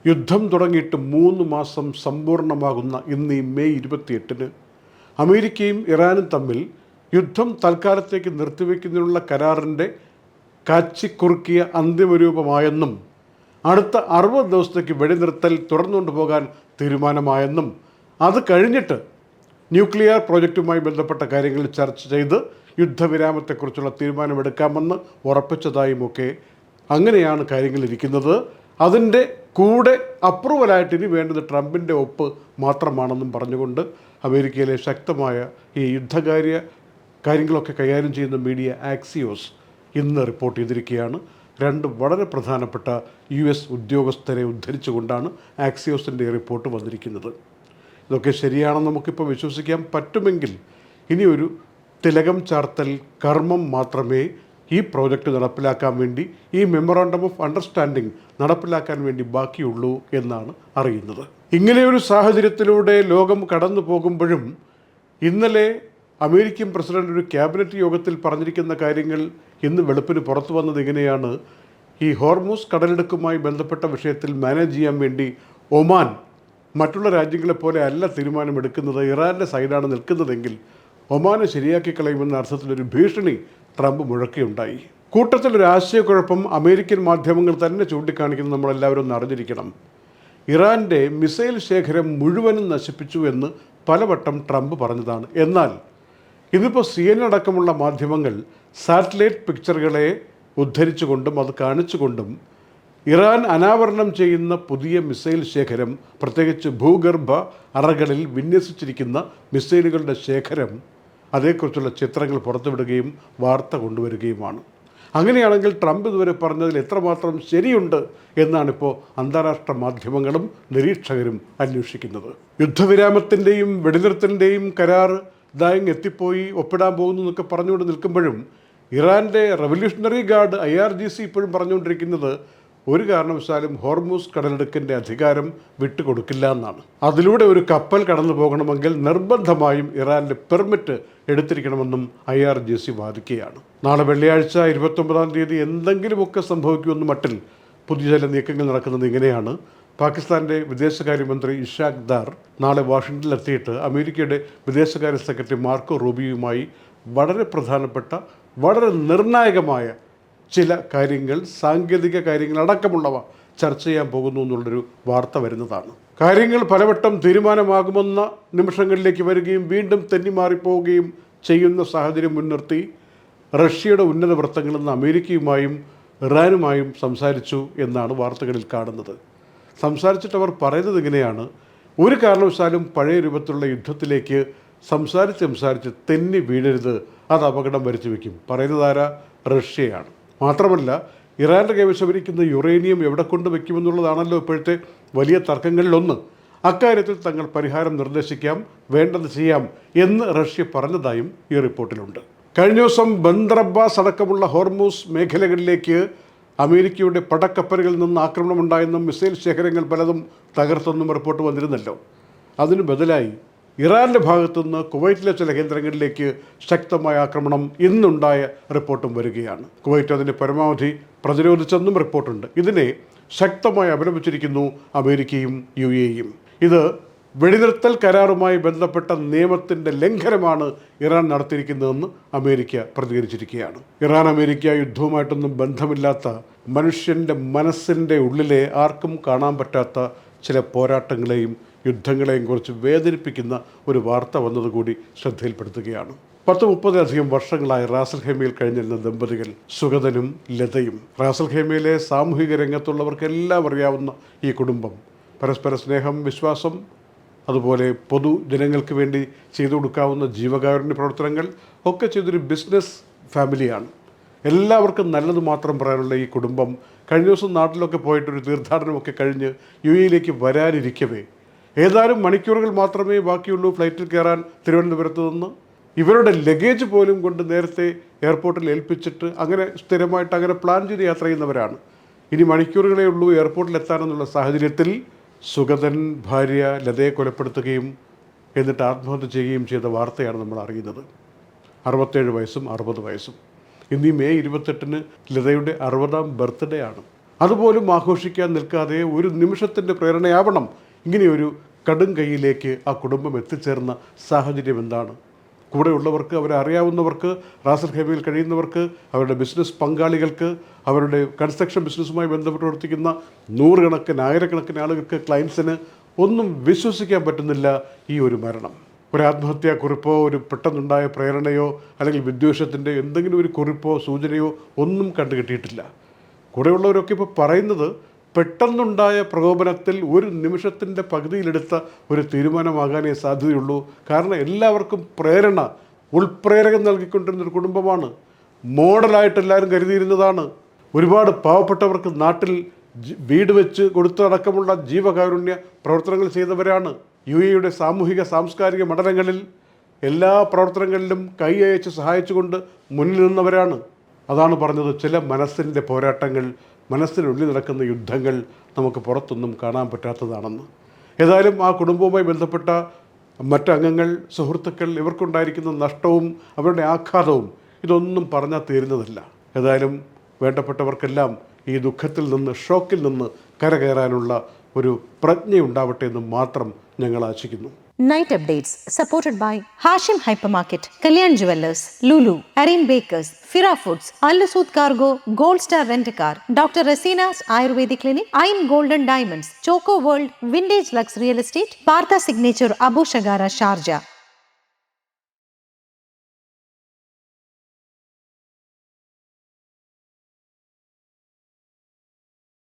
യുദ്ധം തുടങ്ങിയിട്ട് 3 മാസം സമ്പൂർണ്ണമാകുന്ന ഇന്ന് ഈ മെയ് 28-ന് അമേരിക്കയും ഇറാനും തമ്മിൽ യുദ്ധം തൽക്കാലത്തേക്ക് നിർത്തിവെക്കുന്നതിനുള്ള കരാറിൻ്റെ കാച്ചിക്കുറുക്കിയ അന്തിമരൂപമായെന്നും അടുത്ത 60 ദിവസത്തേക്ക് വെടിനിർത്തൽ തുറന്നുകൊണ്ടു പോകാൻ തീരുമാനമായെന്നും അത് കഴിഞ്ഞിട്ട് ന്യൂക്ലിയർ പ്രോജക്റ്റുമായി ബന്ധപ്പെട്ട കാര്യങ്ങൾ ചർച്ച ചെയ്ത് യുദ്ധവിരാമത്തെക്കുറിച്ചുള്ള തീരുമാനമെടുക്കാമെന്ന് ഉറപ്പിച്ചതായുമൊക്കെ അങ്ങനെയാണ് കാര്യങ്ങൾ ഇരിക്കുന്നത്. അതിൻ്റെ കൂടെ അപ്രൂവലായിട്ട് ഇനി വേണ്ടത് ട്രംപിൻ്റെ ഒപ്പ് മാത്രമാണെന്നും പറഞ്ഞുകൊണ്ട് അമേരിക്കയിലെ ശക്തമായ ഈ കാര്യങ്ങളൊക്കെ കൈകാര്യം ചെയ്യുന്ന മീഡിയ ആക്സിയോസ് ഇന്ന് റിപ്പോർട്ട് ചെയ്തിരിക്കുകയാണ്. 2 വളരെ പ്രധാനപ്പെട്ട US ഉദ്യോഗസ്ഥരെ ഉദ്ധരിച്ചുകൊണ്ടാണ് ആക്സിയോസിൻ്റെ റിപ്പോർട്ട് വന്നിരിക്കുന്നത്. ഇതൊക്കെ ശരിയാണെന്ന് നമുക്കിപ്പോൾ വിശ്വസിക്കാൻ പറ്റുമെങ്കിൽ ഇനിയൊരു തിലകം ചാർത്തൽ കർമ്മം മാത്രമേ ഈ പ്രോജക്റ്റ് നടപ്പിലാക്കാൻ വേണ്ടി, ഈ മെമ്മോറാണ്ടം ഓഫ് അണ്ടർസ്റ്റാൻഡിംഗ് നടപ്പിലാക്കാൻ വേണ്ടി ബാക്കിയുള്ളൂ എന്നാണ് അറിയുന്നത്. ഇങ്ങനെയൊരു സാഹചര്യത്തിലൂടെ ലോകം കടന്നു പോകുമ്പോഴും ഇന്നലെ അമേരിക്കൻ പ്രസിഡന്റ് ഒരു ക്യാബിനറ്റ് യോഗത്തിൽ പറഞ്ഞിരിക്കുന്ന കാര്യങ്ങൾ ഇന്ന് വെളുപ്പിന് പുറത്തു വന്നത് ഇങ്ങനെയാണ്. ഈ ഹോർമൂസ് കടലിടുക്കുമായി ബന്ധപ്പെട്ട വിഷയത്തിൽ മാനേജ് ചെയ്യാൻ വേണ്ടി ഒമാൻ മറ്റുള്ള രാജ്യങ്ങളെപ്പോലെ അല്ല തീരുമാനമെടുക്കുന്നത്, ഇറാൻ്റെ സൈഡാണ് നിൽക്കുന്നതെങ്കിൽ ഒമാനെ ശരിയാക്കി കളയുമെന്ന അർത്ഥത്തിലൊരു ഭീഷണി ട്രംപ് മുഴക്കുകയുണ്ടായി. കൂട്ടത്തിലൊരു ആശയക്കുഴപ്പം അമേരിക്കൻ മാധ്യമങ്ങൾ തന്നെ ചൂണ്ടിക്കാണിക്കുന്നത് നമ്മളെല്ലാവരും ഒന്ന് അറിഞ്ഞിരിക്കണം. ഇറാൻ്റെ മിസൈൽ ശേഖരം മുഴുവനും നശിപ്പിച്ചു എന്ന് പലവട്ടം ട്രംപ് പറഞ്ഞതാണ്. എന്നാൽ ഇതിപ്പോൾ CNN അടക്കമുള്ള മാധ്യമങ്ങൾ സാറ്റലൈറ്റ് പിക്ചറുകളെ ഉദ്ധരിച്ചുകൊണ്ടും അത് കാണിച്ചുകൊണ്ടും ഇറാൻ അനാവരണം ചെയ്യുന്ന പുതിയ മിസൈൽ ശേഖരം, പ്രത്യേകിച്ച് ഭൂഗർഭ അറകളിൽ വിന്യസിച്ചിരിക്കുന്ന മിസൈലുകളുടെ ശേഖരം, അതേക്കുറിച്ചുള്ള ചിത്രങ്ങൾ പുറത്തുവിടുകയും വാർത്ത കൊണ്ടുവരികയുമാണ്. അങ്ങനെയാണെങ്കിൽ ട്രംപ് ഇതുവരെ പറഞ്ഞതിൽ എത്രമാത്രം ശരിയുണ്ട് എന്നാണിപ്പോൾ അന്താരാഷ്ട്ര മാധ്യമങ്ങളും നിരീക്ഷകരും അന്വേഷിക്കുന്നത്. യുദ്ധവിരാമത്തിൻ്റെയും വെടിനിർത്തലിൻ്റെയും കരാർ ദായങ് എത്തിപ്പോയി, ഒപ്പിടാൻ പോകുന്നു എന്നൊക്കെ പറഞ്ഞുകൊണ്ട് നിൽക്കുമ്പോഴും ഇറാൻ്റെ റവല്യൂഷണറി ഗാർഡ് IRGC ഇപ്പോഴും പറഞ്ഞുകൊണ്ടിരിക്കുന്നത് ഒരു കാരണവശാലും ഹോർമൂസ് കടലിടുക്കിൻ്റെ അധികാരം വിട്ടുകൊടുക്കില്ല എന്നാണ്. അതിലൂടെ ഒരു കപ്പൽ കടന്നു പോകണമെങ്കിൽ നിർബന്ധമായും ഇറാൻ്റെ പെർമിറ്റ് എടുത്തിരിക്കണമെന്നും IRGC വാദിക്കുകയാണ്. നാളെ വെള്ളിയാഴ്ച 29-ാം തീയതി എന്തെങ്കിലുമൊക്കെ സംഭവിക്കുമെന്ന് മട്ടിൽ പുതിയ ചില നീക്കങ്ങൾ നടക്കുന്നത് ഇങ്ങനെയാണ്. പാകിസ്ഥാൻ്റെ വിദേശകാര്യമന്ത്രി ഇഷാഖ് ദാർ നാളെ വാഷിംഗ്ടണിലെത്തിയിട്ട് അമേരിക്കയുടെ വിദേശകാര്യ സെക്രട്ടറി മാർക്കോ റൂബിയോയുമായി വളരെ പ്രധാനപ്പെട്ട, വളരെ നിർണായകമായ ചില കാര്യങ്ങൾ, സാങ്കേതിക കാര്യങ്ങൾ അടക്കമുള്ളവ ചർച്ച ചെയ്യാൻ പോകുന്നു എന്നുള്ളൊരു വാർത്ത വരുന്നതാണ്. കാര്യങ്ങൾ പലവട്ടം തീരുമാനമാകുമെന്ന നിമിഷങ്ങളിലേക്ക് വരികയും വീണ്ടും തെന്നിമാറിപ്പോവുകയും ചെയ്യുന്ന സാഹചര്യം മുൻനിർത്തി റഷ്യയുടെ ഉന്നത വൃത്തങ്ങളിൽ നിന്ന് അമേരിക്കയുമായും ഇറാനുമായും സംസാരിച്ചു എന്നാണ് വാർത്തകളിൽ കാണുന്നത്. സംസാരിച്ചിട്ട് അവർ പറയുന്നത് ഇങ്ങനെയാണ്: ഒരു കാരണവശാലും പഴയ രൂപത്തിലുള്ള യുദ്ധത്തിലേക്ക് സംസാരിച്ച് തെന്നി വീഴരുത്, അത് അപകടം വരുത്തി വയ്ക്കും. പറയുന്നതാരാ? റഷ്യയാണ്. മാത്രമല്ല, ഇറാൻ്റെ കൈവശമിരിക്കുന്ന യുറേനിയം എവിടെ കൊണ്ട് വയ്ക്കുമെന്നുള്ളതാണല്ലോ ഇപ്പോഴത്തെ വലിയ തർക്കങ്ങളിലൊന്ന്. അക്കാര്യത്തിൽ തങ്ങൾ പരിഹാരം നിർദ്ദേശിക്കാം, വേണ്ടത് ചെയ്യാം എന്ന് റഷ്യ പറഞ്ഞതായും ഈ റിപ്പോർട്ടിലുണ്ട്. കഴിഞ്ഞ ദിവസം ബന്ദർ അബ്ബാസ് അടക്കമുള്ള ഹോർമൂസ് മേഖലകളിലേക്ക് അമേരിക്കയുടെ പടക്കപ്പലുകളിൽ നിന്ന് ആക്രമണമുണ്ടായെന്നും മിസൈൽ ശേഖരങ്ങൾ പലതും തകർത്തെന്നും റിപ്പോർട്ട് വന്നിരുന്നല്ലോ. അതിന് ബദലായി ഇറാൻ്റെ ഭാഗത്തുനിന്ന് കുവൈറ്റിലെ ചില കേന്ദ്രങ്ങളിലേക്ക് ശക്തമായ ആക്രമണം ഇന്നുണ്ടായ റിപ്പോർട്ടും വരികയാണ്. കുവൈറ്റ് അതിനെ പരമാവധി പ്രതിരോധിച്ചെന്നും റിപ്പോർട്ടുണ്ട്. ഇതിനെ ശക്തമായി അപലപിച്ചിരിക്കുന്നു അമേരിക്കയും UAEയും. ഇത് വെടിനിർത്തൽ കരാറുമായി ബന്ധപ്പെട്ട നിയമത്തിൻ്റെ ലംഘനമാണ് ഇറാൻ നടത്തിയിരിക്കുന്നതെന്ന് അമേരിക്ക പ്രതികരിച്ചിരിക്കുകയാണ്. ഇറാൻ അമേരിക്ക യുദ്ധവുമായിട്ടൊന്നും ബന്ധമില്ലാത്ത, മനുഷ്യൻ്റെ മനസ്സിൻ്റെ ഉള്ളിലെ ആർക്കും കാണാൻ പറ്റാത്ത ചില പോരാട്ടങ്ങളെയും യുദ്ധങ്ങളെയും കുറിച്ച് വേദനിപ്പിക്കുന്ന ഒരു വാർത്ത വന്നതുകൂടി ശ്രദ്ധയിൽപ്പെടുത്തുകയാണ്. 10-30 വർഷങ്ങളായി റാസൽ ഖൈമയിൽ കഴിഞ്ഞിരുന്ന ദമ്പതികൾ സുഗതനും ലതയും. റാസൽ ഖൈമയിലെ സാമൂഹിക രംഗത്തുള്ളവർക്കെല്ലാം അറിയാവുന്ന ഈ കുടുംബം പരസ്പര സ്നേഹം, വിശ്വാസം, അതുപോലെ പൊതുജനങ്ങൾക്ക് വേണ്ടി ചെയ്തു കൊടുക്കാവുന്ന ജീവകാരുണ്യ പ്രവർത്തനങ്ങൾ ഒക്കെ ചെയ്തൊരു ബിസിനസ് ഫാമിലിയാണ്. എല്ലാവർക്കും നല്ലത് മാത്രം പറയാനുള്ള ഈ കുടുംബം കഴിഞ്ഞ ദിവസം നാട്ടിലൊക്കെ പോയിട്ടൊരു തീർത്ഥാടനമൊക്കെ കഴിഞ്ഞ് UAEയിലേക്ക് വരാനിരിക്കവേ ഏതാനും മണിക്കൂറുകൾ മാത്രമേ ബാക്കിയുള്ളൂ ഫ്ലൈറ്റിൽ കയറാൻ തിരുവനന്തപുരത്ത് നിന്ന്. ഇവരുടെ ലഗേജ് പോലും കൊണ്ട് നേരത്തെ എയർപോർട്ടിൽ ഏൽപ്പിച്ചിട്ട് അങ്ങനെ സ്ഥിരമായിട്ട് അങ്ങനെ പ്ലാൻ ചെയ്ത് യാത്ര ചെയ്യുന്നവരാണ്. ഇനി മണിക്കൂറുകളേ ഉള്ളൂ എയർപോർട്ടിൽ എത്താനെന്നുള്ള സാഹചര്യത്തിൽ സുഗതൻ ഭാര്യ ലതയെ കൊലപ്പെടുത്തുകയും എന്നിട്ട് ആത്മഹത്യ ചെയ്യുകയും ചെയ്ത വാർത്തയാണ് നമ്മൾ അറിയുന്നത്. 67 വയസ്സും 60 വയസ്സും. ഇന്ന് ഈ മെയ് 28-ന് ലതയുടെ 60-ാം ബർത്ത്ഡേ ആണ്. അതുപോലും ആഘോഷിക്കാൻ നിൽക്കാതെ ഒരു നിമിഷത്തിൻ്റെ പ്രേരണയാവണം ഇങ്ങനെയൊരു കടും കൈയിലേക്ക് ആ കുടുംബം എത്തിച്ചേർന്ന സാഹചര്യം എന്താണ്? കൂടെയുള്ളവർക്ക്, അവരെ അറിയാവുന്നവർക്ക്, റാസൽ ഖൈമയിൽ കഴിയുന്നവർക്ക്, അവരുടെ ബിസിനസ് പങ്കാളികൾക്ക്, അവരുടെ കൺസ്ട്രക്ഷൻ ബിസിനസ്സുമായി ബന്ധപ്പെട്ട് പ്രവർത്തിക്കുന്ന നൂറുകണക്കിന് ആയിരക്കണക്കിന് ആളുകൾക്ക്, ക്ലയൻസിന് ഒന്നും വിശ്വസിക്കാൻ പറ്റുന്നില്ല ഈ ഒരു മരണം. ഒരു ആത്മഹത്യാക്കുറിപ്പോ, ഒരു പെട്ടെന്നുണ്ടായ പ്രേരണയോ, അല്ലെങ്കിൽ വിദ്വേഷത്തിൻ്റെ എന്തെങ്കിലും ഒരു കുറിപ്പോ സൂചനയോ ഒന്നും കണ്ടു കിട്ടിയിട്ടില്ല. കൂടെയുള്ളവരൊക്കെ ഇപ്പോൾ പറയുന്നത് പെട്ടെന്നുണ്ടായ പ്രകോപനത്തിൽ ഒരു നിമിഷത്തിൻ്റെ പകുതിയിലെടുത്ത ഒരു തീരുമാനമാകാനേ സാധ്യതയുള്ളൂ. കാരണം എല്ലാവർക്കും പ്രേരണ, ഉൾപ്രേരകം നൽകിക്കൊണ്ടിരുന്നൊരു കുടുംബമാണ്. മോഡലായിട്ട് എല്ലാവരും കരുതിയിരുന്നതാണ്. ഒരുപാട് പാവപ്പെട്ടവർക്ക് നാട്ടിൽ വീട് വെച്ച് കൊടുത്തടക്കമുള്ള ജീവകാരുണ്യ പ്രവർത്തനങ്ങൾ ചെയ്തവരാണ്. UAE സാമൂഹിക സാംസ്കാരിക മണ്ഡലങ്ങളിൽ എല്ലാ പ്രവർത്തനങ്ങളിലും കൈ അയച്ച് സഹായിച്ചുകൊണ്ട് മുന്നിൽ നിന്നവരാണ്. അതാണ് പറഞ്ഞത്, ചില മനസ്സിൻ്റെ പോരാട്ടങ്ങൾ, മനസ്സിനുള്ളിൽ നടക്കുന്ന യുദ്ധങ്ങൾ നമുക്ക് പുറത്തൊന്നും കാണാൻ പറ്റാത്തതാണെന്ന്. ഏതായാലും ആ കുടുംബവുമായി ബന്ധപ്പെട്ട മറ്റംഗങ്ങൾ, സുഹൃത്തുക്കൾ, ഇവർക്കുണ്ടായിരിക്കുന്ന നഷ്ടവും അവരുടെ ആഘാതവും ഇതൊന്നും പറഞ്ഞാൽ തീരുന്നതല്ല. ഏതായാലും വേണ്ടപ്പെട്ടവർക്കെല്ലാം ഈ ദുഃഖത്തിൽ നിന്ന്, ഷോക്കിൽ നിന്ന് കരകയറാനുള്ള ഒരു പ്രജ്ഞയുണ്ടാവട്ടെ എന്ന് മാത്രം ഞങ്ങൾ ആശിക്കുന്നു. Night updates supported by Hashim Hypermarket, Kalyan Jewellers, Lulu, Arin Bakers, Fira Foods, Al Saud Cargo, Gold Star Rent-A-Car, Dr. Rasina's Ayurvedic Clinic, Ain Golden Diamonds, Choco World, Vintage Lux Real Estate, Partha Signature, Abu Shagara, Sharjah.